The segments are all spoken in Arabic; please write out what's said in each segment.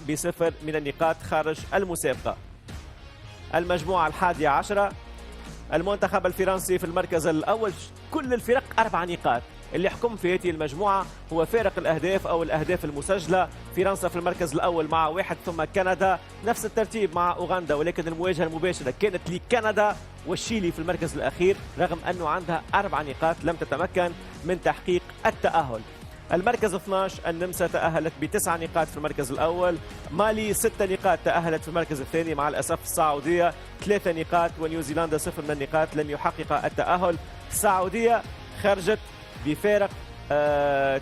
بصفر من النقاط خارج المسابقة. المجموعة 11، المنتخب الفرنسي في المركز الأول، كل الفرق 4 نقاط. اللي يحكم في هذه المجموعة هو فارق الأهداف أو الأهداف المسجلة. فرنسا في المركز الأول مع 1، ثم كندا نفس الترتيب مع أوغندا، ولكن المواجهة المباشرة كانت لكندا والشيلي في المركز الأخير، رغم أنه عندها 4 نقاط لم تتمكن من تحقيق التأهل. المركز 12 النمسا تأهلت ب9 نقاط في المركز الأول، مالي 6 نقاط تأهلت في المركز الثاني، مع الأسف السعودية 3 نقاط ونيوزيلندا 0 من النقاط لم يحقق التأهل. السعودية خرجت بفارق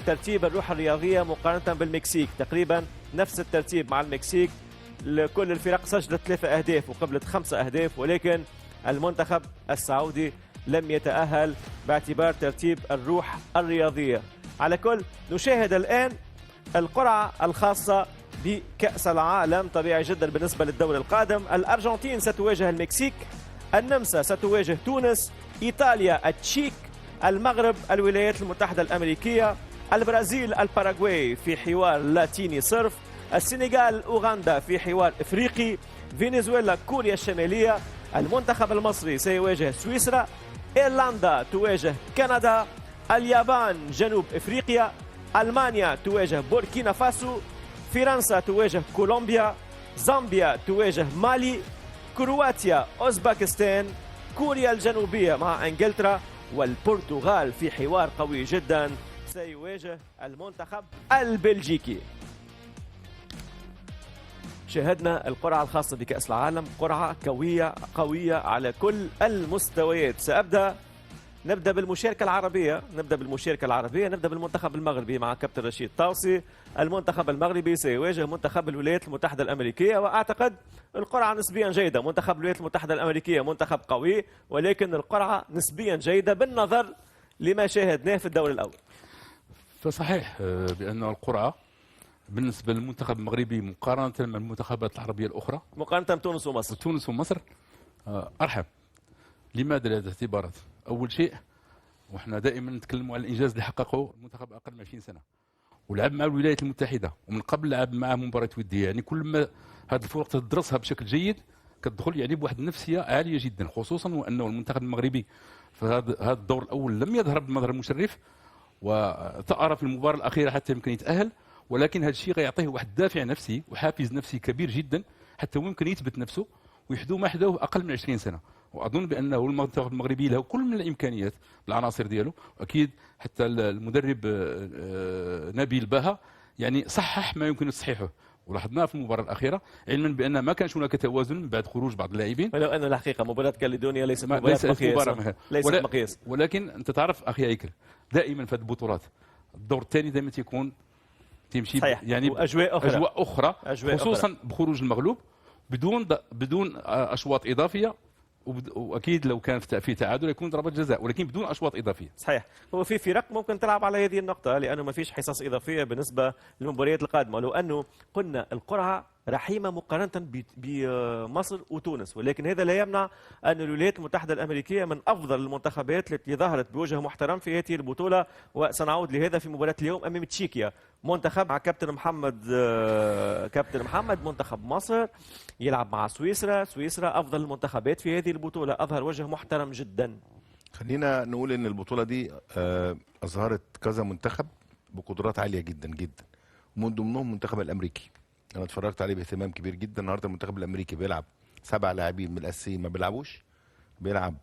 ترتيب الروح الرياضية مقارنة بالمكسيك، تقريبا نفس الترتيب مع المكسيك. كل الفرق سجلت 3 أهداف وقبلت 5 أهداف، ولكن المنتخب السعودي لم يتأهل باعتبار ترتيب الروح الرياضية. على كل نشاهد الآن القرعة الخاصة بكأس العالم، طبيعي جدا بالنسبة للدور القادم. الأرجنتين ستواجه المكسيك، النمسا ستواجه تونس، إيطاليا التشيك، المغرب الولايات المتحدة الأمريكية، البرازيل الباراغواي في حوار لاتيني صرف، السنغال أوغندا في حوار إفريقي، فنزويلا كوريا الشمالية، المنتخب المصري سيواجه سويسرا، إيرلندا تواجه كندا، اليابان جنوب إفريقيا، ألمانيا تواجه بوركينا فاسو، فرنسا تواجه كولومبيا، زامبيا تواجه مالي، كرواتيا أوزباكستان، كوريا الجنوبية مع إنجلترا، والبرتغال في حوار قوي جدا سيواجه المنتخب البلجيكي. شاهدنا القرعة الخاصة بكأس العالم، قرعة قوية على كل المستويات. نبدأ بالمشاركة العربية، نبدأ بالمنتخب المغربي مع كابتن رشيد طاوسي. المنتخب المغربي سيواجه منتخب الولايات المتحدة الأمريكية، وأعتقد القرعة نسبيا جيدة. منتخب الولايات المتحدة الأمريكية منتخب قوي، ولكن القرعة نسبيا جيدة بالنظر لما شاهدناه في الدور الأول. فصحيح بأن القرعة بالنسبة للمنتخب المغربي مقارنة مع المنتخبات العربية الأخرى، مقارنة بتونس ومصر، أرحب. لماذا؟ لهذه الاعتبارات. أول شيء، وإحنا دائما نتكلموا على الإنجاز اللي حققه المنتخب أقل من 20 سنة، ولعب مع الولايات المتحدة، ومن قبل لعب معه مباريات ودية. يعني كل ما هذه الفرق تدرسها بشكل جيد كتدخل يعني بواحد النفسية عالية جدا، خصوصا وأنه المنتخب المغربي في هذا الدور الأول لم يظهر بالمظهر المشرف، وتأرى في المباراة الأخيرة حتى يمكن يتأهل، ولكن هذا الشيء غيعطيه واحد الدافع نفسي وحافز نفسي كبير جدا حتى هو يمكن يثبت نفسه ويحدو ما حداه أقل من 20 سنة. واظن بانه المنتخب المغربي له كل من الامكانيات بالعناصر ديالو، واكيد حتى المدرب نبيل باها يعني صحح ما يمكن تصحيحه، ولاحظناه في المباراه الاخيره، علما بان ما كانش هناك توازن بعد خروج بعض اللاعبين. ولو ان الحقيقه مباراه كاليدونيا ليست مقياس، ولكن انت تعرف اخي هيكل، دائما في هذه البطولات الدور الثاني دائما تمشي يعني اجواء اخرى خصوصا بخروج المغلوب بدون اشواط اضافيه، واكيد لو كان في تعادل يكون ضربات جزاء، ولكن بدون اشواط اضافيه. صحيح، هو في فرق ممكن تلعب على هذه النقطه لانه ما فيش حصص اضافيه بالنسبه للمباريات القادمه. لو انه قلنا القرعه رحيمه مقارنه بمصر وتونس، ولكن هذا لا يمنع ان الولايات المتحده الامريكيه من افضل المنتخبات التي ظهرت بوجه محترم في هذه البطوله، وسنعود لهذا في مباراه اليوم امام تشيكيا. منتخب مع كابتن محمد منتخب مصر يلعب مع سويسرا افضل المنتخبات في هذه البطوله، اظهر وجه محترم جدا. خلينا نقول ان البطوله دي اظهرت كذا منتخب بقدرات عاليه جدا جدا، ومن ضمنهم المنتخب الامريكي. انا اتفرجت عليه باهتمام كبير جدا. النهارده المنتخب الامريكي بيلعب 7 لاعبين من الاساسيين ما بيلعبوش، بيلعب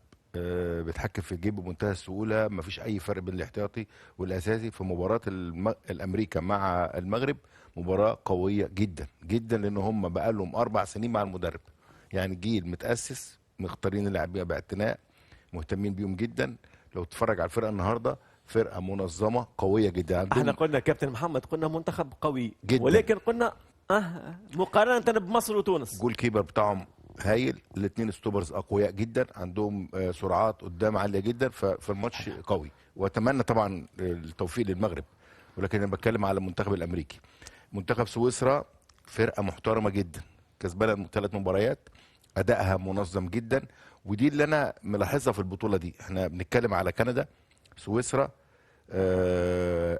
بيتحكم في الجيب بمنتهى السهوله، ما فيش اي فرق بين الاحتياطي والاساسي. في مباراه الامريكا مع المغرب مباراه قويه جدا جدا، لان هم بقى لهم 4 سنين مع المدرب، يعني جيل متاسس، مختارين اللاعبين باعتناء، مهتمين بيهم جدا. لو تتفرج على الفرقه النهارده فرقه منظمه قويه جدا. احنا قلنا كابتن محمد قلنا منتخب قوي جدا، ولكن قلنا مقارنه بمصر وتونس جول كيبر بتاعهم هايل، الاثنين ستوبرز اقوياء جدا، عندهم سرعات قدام عاليه جدا، فالماتش قوي. واتمنى طبعا التوفيق للمغرب، ولكن انا بتكلم على المنتخب الامريكي. منتخب سويسرا فرقه محترمه جدا، كسبانه 3 مباريات، ادائها منظم جدا، ودي اللي انا ملاحظها في البطوله دي. احنا بنتكلم على كندا، سويسرا،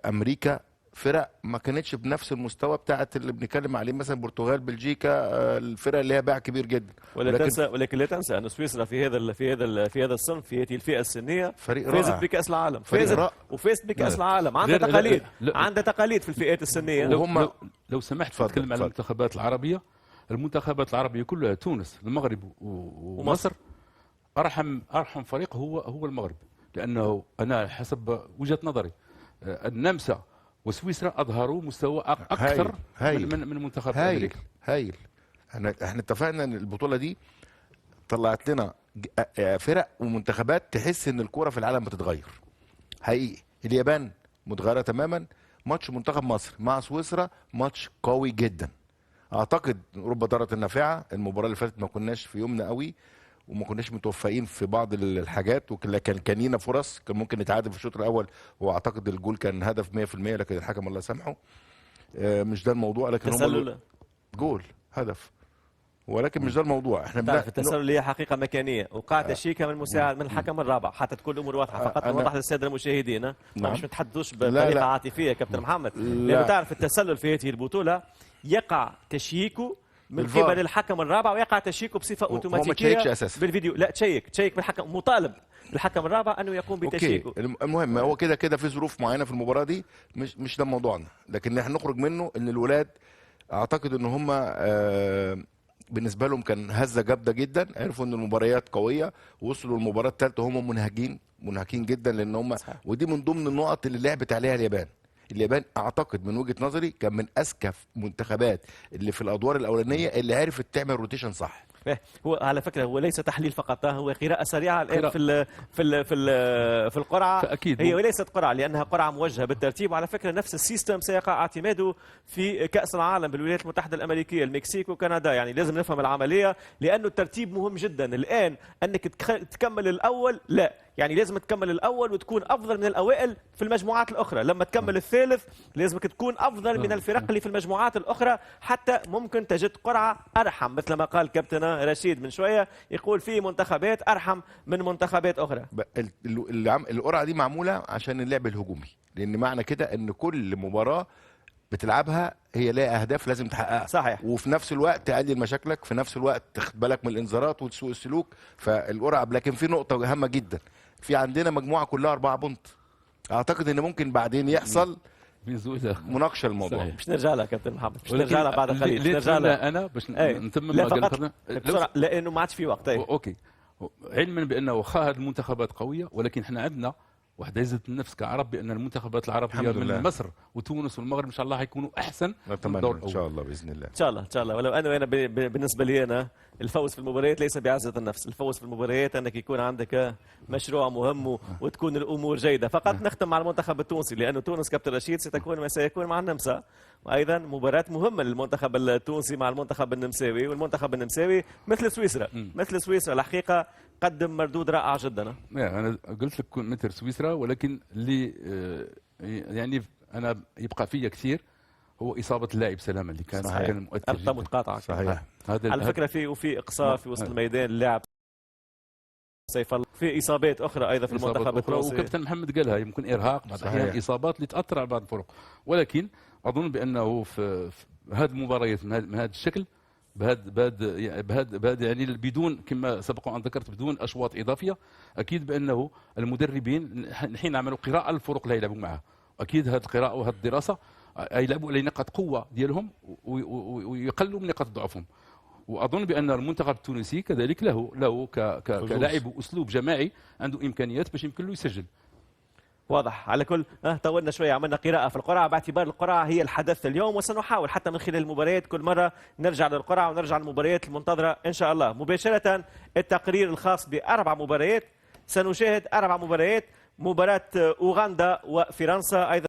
امريكا، فرق ما كانتش بنفس المستوى بتاعت اللي بنتكلم عليه، مثلا البرتغال، بلجيكا، الفرق اللي هي باع كبير جدا. ولكن لا تنسى ان سويسرا في هذا الصنف، في هذه الفئه السنيه فريق فازت رائع. بكاس العالم، فريق رائع. وفازت بكاس العالم. عندها لا، لا، تقاليد، لا. عندها تقاليد في الفئات السنيه. لو سمحت اتفضل، نتكلم على اتفضل. المنتخبات العربيه. المنتخبات العربيه كلها، تونس، المغرب ومصر، ارحم فريق هو المغرب، لانه انا حسب وجهه نظري النمسا وسويسرا اظهروا مستوى اكثر من منتخب امريكا. هايل. احنا اتفقنا ان البطوله دي طلعت لنا فرق ومنتخبات تحس ان الكوره في العالم بتتغير حقيقي. اليابان متغيره تماما. ماتش منتخب مصر مع سويسرا ماتش قوي جدا. اعتقد رب ضاره النافعه. المباراه اللي فاتت ما كناش في يومنا قوي، وما كناش متوفقين في بعض الحاجات، كان لينا فرص، كان ممكن نتعادل في الشوط الاول، واعتقد الجول كان هدف 100%، لكن الحكم الله يسامحه. مش ده الموضوع، لكن تسلل، جول، هدف، ولكن مش ده الموضوع. احنا تعرف التسلل هي حقيقه مكانيه، وقع تشيكه من مساعد من الحكم الرابع حتى تكون الامور واضحه. فقط نوضح للساده المشاهدين، مش نتحدثوش بطريقه عاطفيه كابتن محمد، لانه تعرف التسلل في هذه البطوله يقع تشييكه من قبل الحكم الرابع، ويقع تشييكه بصفه اوتوماتيكيه بالفيديو. لا، تشيك بالحكم، مطالب الحكم الرابع انه يقوم بتشييكه. المهم هو كده في ظروف معينه في المباراه دي، مش ده موضوعنا، لكن احنا نخرج منه ان الولاد اعتقد ان هم بالنسبه لهم كان هزه جامده جدا. عرفوا ان المباريات قويه، وصلوا المباراه الثالثه هم منهكين جدا، لان هم ودي من ضمن النقط اللي لعبت عليها اليابان اعتقد من وجهه نظري كان من اذكى منتخبات اللي في الادوار الاولانيه اللي عرفت تعمل روتيشن صح. هو على فكره هو ليس تحليل فقط، هو قراءه سريعه الان في القرعه. فأكيد هي وليست قرعه، لانها قرعه موجهه بالترتيب. وعلى فكره نفس السيستم سيقع اعتماده في كاس العالم بالولايات المتحده الامريكيه، المكسيك وكندا. يعني لازم نفهم العمليه، لانه الترتيب مهم جدا. الان انك تكمل الاول، لا، يعني لازم تكمل الاول وتكون افضل من الاوائل في المجموعات الاخرى. لما تكمل الثالث لازمك تكون افضل من الفرق اللي في المجموعات الاخرى، حتى ممكن تجد قرعه ارحم، مثل ما قال كابتن رشيد من شويه، يقول في منتخبات ارحم من منتخبات اخرى. القرعه دي معموله عشان اللعب الهجومي، لان معنى كده ان كل مباراه بتلعبها هي لها اهداف لازم تحققها، صحيح، وفي نفس الوقت تقلل مشاكلك، في نفس الوقت تاخد بالك من الانذارات وسوء السلوك. فالقرعه، لكن في نقطه هامه جدا، في عندنا مجموعه كلها 4 بونت. اعتقد ان ممكن بعدين يحصل مناقشه الموضوع. مش نرجع لها كابتن محمد، مش نرجع لها بعد قليل، مش نرجع لها انا باش نتمم. لا فقط بسرعه لانه ما عادش في وقت. اوكي، علما بانه واخا هذه المنتخبات قويه، ولكن احنا عندنا واحد عزه النفس كعرب بان المنتخبات العربيه من مصر وتونس والمغرب ان شاء الله حيكونوا احسن. نتمنى ان شاء الله باذن الله. ان شاء الله. ولو انا بالنسبه لي انا الفوز في المباريات ليس بعزه النفس، الفوز في المباريات انك يكون عندك مشروع مهم وتكون الامور جيده. فقط نختم مع المنتخب التونسي، لانه تونس كابتن رشيد سيكون مع النمسا، وايضا مباراه مهمه للمنتخب التونسي مع المنتخب النمساوي. والمنتخب النمساوي مثل سويسرا الحقيقه قدم مردود رائع جدا. انا قلت لك مثل سويسرا، ولكن اللي يعني انا يبقى فيا كثير هو اصابه اللاعب سلامه اللي كان مؤثر جدا. متقاطعه صحيح. على فكره وفي اقصاء في وسط الميدان اللاعب سيف الله، في اصابات اخرى ايضا في المنتخب التونسي. وكابتن محمد قالها، يمكن ارهاق بعض الاحيان، اصابات اللي تاثر على بعض الفرق. ولكن اظن بانه في هذه المباريات من هذا الشكل، بهذا يعني بدون، كما سبق ان ذكرت، بدون اشواط اضافيه، اكيد بانه المدربين حين عملوا قراءه للفرق اللي يلعبوا معها، اكيد هذه القراءه وهذه الدراسه يلعبوا على نقاط قوه ديالهم ويقلوا من نقاط ضعفهم. واظن بان المنتخب التونسي كذلك له كلاعب واسلوب جماعي، عنده امكانيات باش يمكن له يسجل. واضح. على كل طولنا شويه، عملنا قراءه في القرعه باعتبار القرعه هي الحدث اليوم، وسنحاول حتى من خلال المباريات كل مره نرجع للقرعه ونرجع للمباريات المنتظره ان شاء الله. مباشره التقرير الخاص باربع مباريات، سنشاهد 4 مباريات، مباراه اوغندا وفرنسا، ايضا